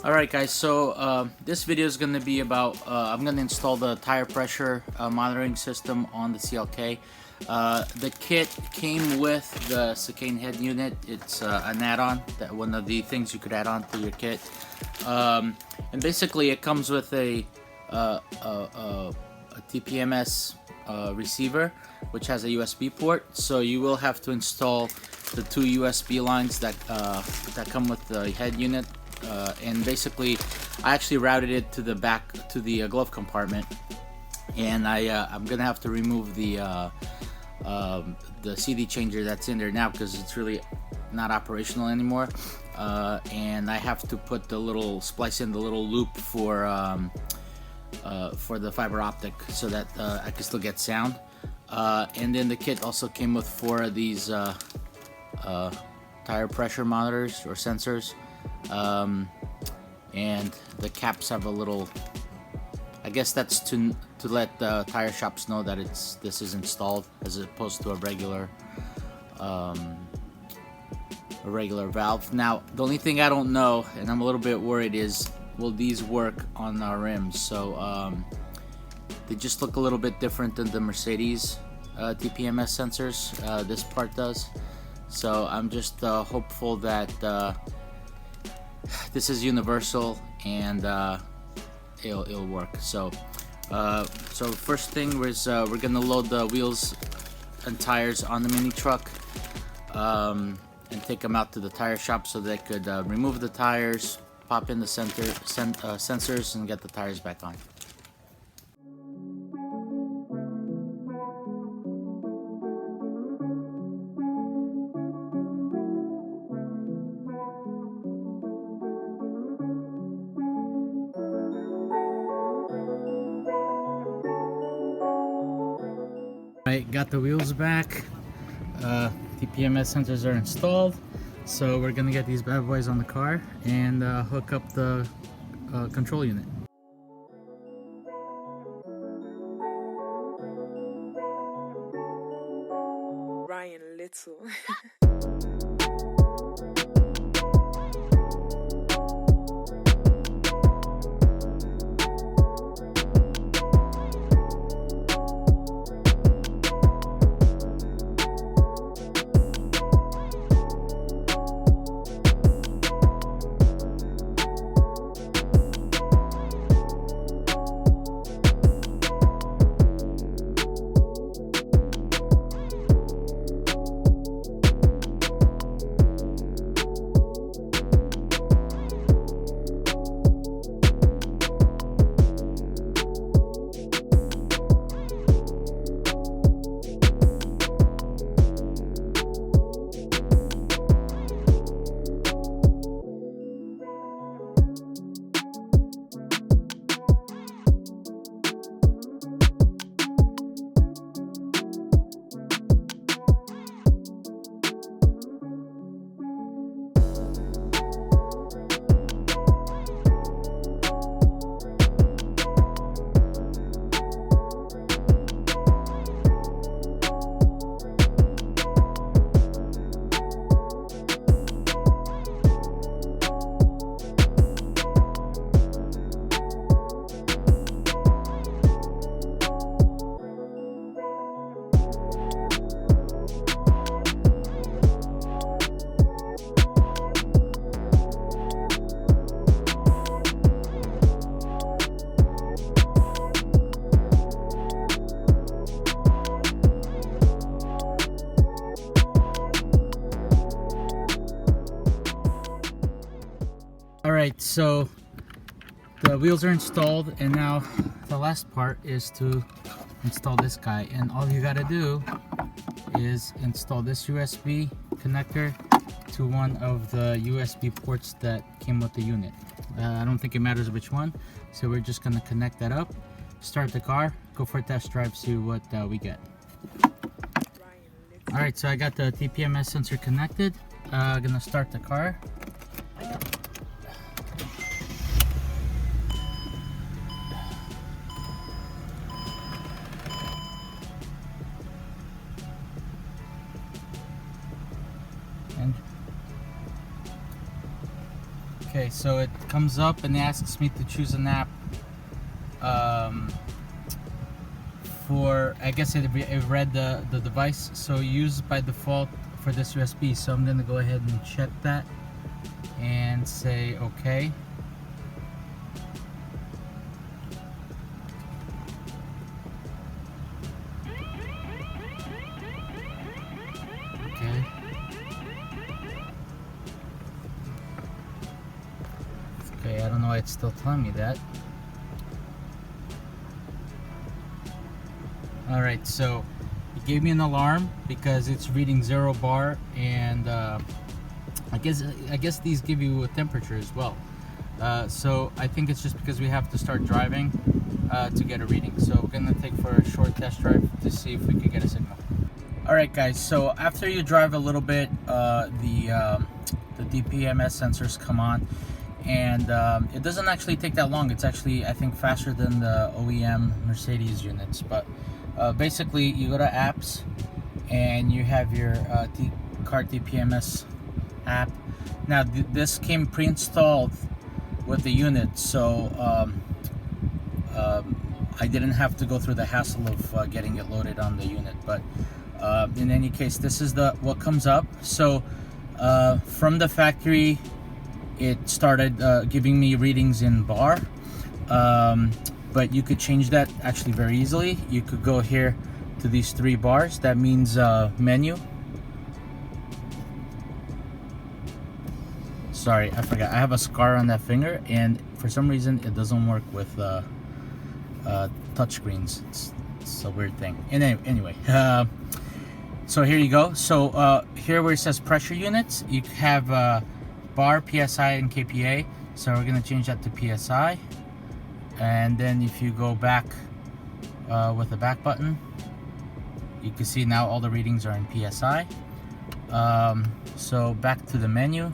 Alright guys, so this video is going to be about, I'm going to install the tire pressure monitoring system on the CLK. The kit came with the chicane head unit. It's an add-on, that one of the things you could add on to your kit. And basically it comes with a TPMS receiver, which has a USB port. So you will have to install the two USB lines that come with the head unit. And basically I actually routed it to the back to the glove compartment, and I'm gonna have to remove the CD changer that's in there now because it's really not operational anymore, and I have to put splice in the little loop for the fiber optic so that I can still get sound. And then the kit also came with 4 of these tire pressure monitors or sensors. And the caps have a little, I guess that's to let the tire shops know that this is installed, as opposed to a regular valve. Now the only thing I don't know, and I'm a little bit worried, is will these work on our rims? So they just look a little bit different than the Mercedes TPMS sensors. This part does. So I'm just hopeful that this is universal and it'll work. So first thing is we're gonna load the wheels and tires on the mini truck, and take them out to the tire shop so they could remove the tires, pop in the sensors, and get the tires back on. Alright, got the wheels back. TPMS sensors are installed, so we're gonna get these bad boys on the car and hook up the control unit. Ryan Little. Alright, so the wheels are installed, and now the last part is to install this guy. And all you gotta do is install this USB connector to one of the USB ports that came with the unit. I don't think it matters which one, so we're just gonna connect that up, start the car, go for a test drive, see what we get. Alright, so I got the TPMS sensor connected. Gonna start the car. Okay, so it comes up and asks me to choose an app for, I guess it read the device, so use by default for this USB. So I'm gonna go ahead and check that and say okay. Okay. Okay, I don't know why it's still telling me that. Alright, so it gave me an alarm because it's reading 0 bar, and I guess these give you a temperature as well. So I think it's just because we have to start driving to get a reading. So we're gonna take for a short test drive to see if we can get a signal. Alright guys, so after you drive a little bit, the DPMS sensors come on, and it doesn't actually take that long. It's actually, I think, faster than the OEM Mercedes units. But basically you go to apps and you have your car DPMS app. Now this came pre-installed with the unit, so I didn't have to go through the hassle of getting it loaded on the unit. But in any case, this is what comes up. So from the factory, it started giving me readings in bar, but you could change that actually very easily. You could go here to these 3 bars. That means menu. Sorry, I forgot. I have a scar on that finger, and for some reason it doesn't work with touchscreens. It's a weird thing. And anyway, so here you go. So here where it says pressure units, you have bar, PSI, and KPA. So we're gonna change that to PSI. And then if you go back with the back button, you can see now all the readings are in PSI. So back to the menu,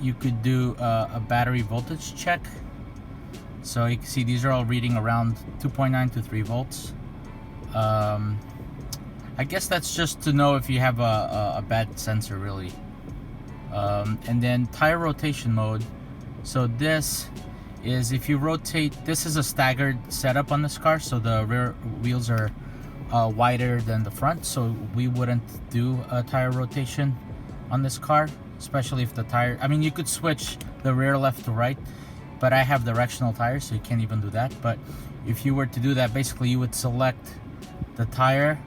you could do a battery voltage check. So you can see these are all reading around 2.9 to 3 volts. I guess that's just to know if you have a bad sensor, really. And then tire rotation mode. So this is, if you rotate, this is a staggered setup on this car, so the rear wheels are wider than the front, so we wouldn't do a tire rotation on this car, especially if the tire, I mean, you could switch the rear left to right, but I have directional tires, so you can't even do that. But if you were to do that, basically you would select the tire,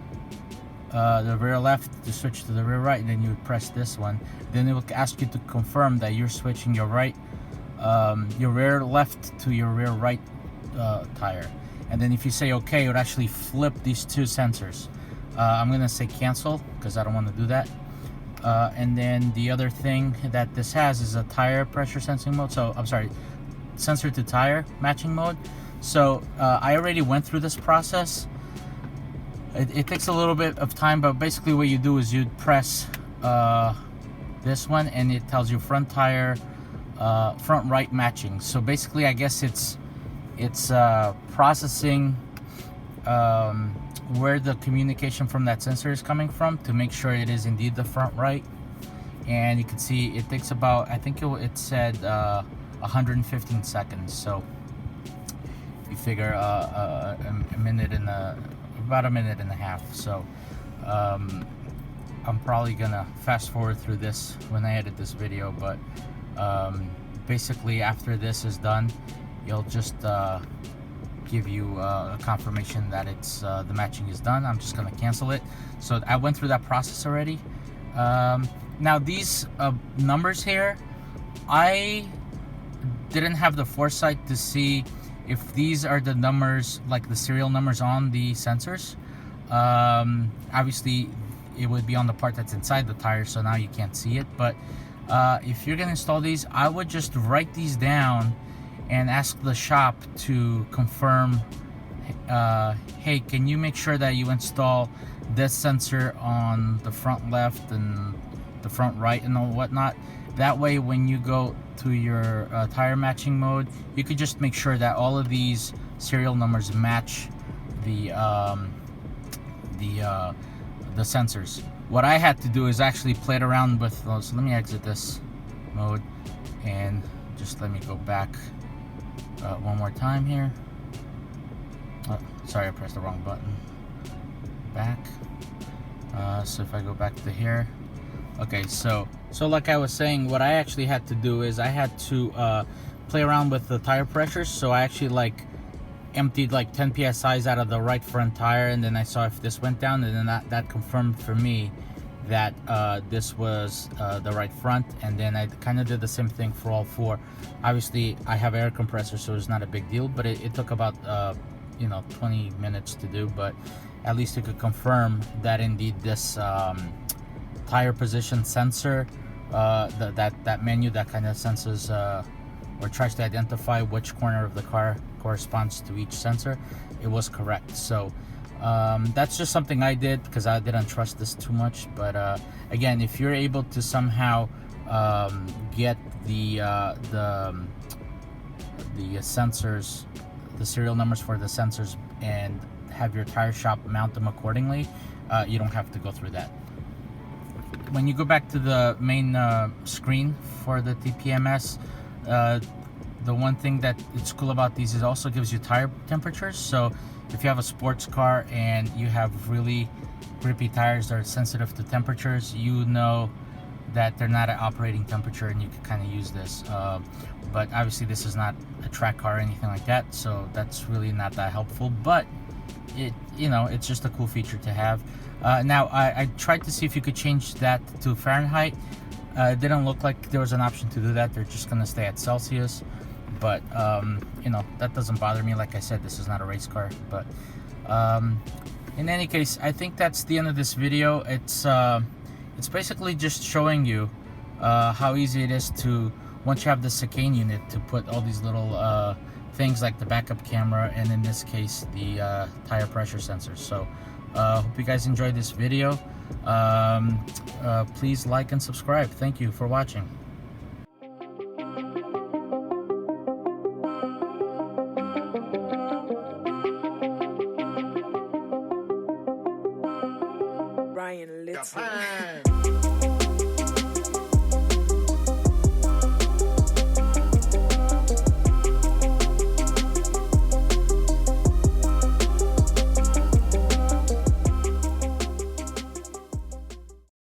the rear left to switch to the rear right, and then you would press this one. Then it will ask you to confirm that you're switching your your rear left to your rear right tire. And then if you say okay, it would actually flip these 2 sensors. I'm gonna say cancel because I don't want to do that. And then the other thing that this has is a tire pressure sensing mode. So I'm sorry, sensor to tire matching mode. So I already went through this process. It takes a little bit of time, but basically what you do is you press this one, and it tells you front tire, front right matching. So basically, I guess it's processing where the communication from that sensor is coming from to make sure it is indeed the front right. And you can see it takes about, I think it said 115 seconds. So you figure a minute and about a minute and a half. So I'm probably gonna fast forward through this when I edit this video, but basically after this is done, it'll just give you a confirmation that it's the matching is done. I'm just gonna cancel it. So I went through that process already. Now these numbers here, I didn't have the foresight to see if these are the numbers, like the serial numbers on the sensors. Obviously it would be on the part that's inside the tire, so now you can't see it. But if you're gonna install these, I would just write these down and ask the shop to confirm, hey, can you make sure that you install this sensor on the front left and the front right and all whatnot. That way when you go to your tire matching mode, you could just make sure that all of these serial numbers match the sensors. What I had to do is actually play around with those. So let me exit this mode, And just let me go back one more time here. Oh, sorry, I pressed the wrong button. Back. So if I go back to here, okay, so like I was saying, what I actually had to do is I had to play around with the tire pressures. So I actually like emptied like 10 psi's out of the right front tire, and then I saw if this went down, and then that confirmed for me that this was the right front. And then I kind of did the same thing for all four. Obviously I have air compressor, so it's not a big deal, but it took about 20 minutes to do, but at least you could confirm that indeed this tire position sensor, that menu that kind of senses or tries to identify which corner of the car corresponds to each sensor, it was correct. So that's just something I did because I didn't trust this too much. But again, if you're able to somehow get the sensors, the serial numbers for the sensors, and have your tire shop mount them accordingly, you don't have to go through that. When you go back to the main screen for the TPMS, the one thing that it's cool about these is it also gives you tire temperatures. So if you have a sports car and you have really grippy tires that are sensitive to temperatures, you know that they're not at operating temperature, and you can kind of use this. But obviously this is not a track car or anything like that, so that's really not that helpful. But it's just a cool feature to have. Now I tried to see if you could change that to Fahrenheit. It didn't look like there was an option to do that. They're just gonna stay at Celsius. But that doesn't bother me. Like I said, this is not a race car. But in any case, I think that's the end of this video. It's basically just showing you how easy it is to, once you have the chicane unit, to put all these little things like the backup camera, and in this case the tire pressure sensors. So hope you guys enjoyed this video. Please like and subscribe. Thank you for watching.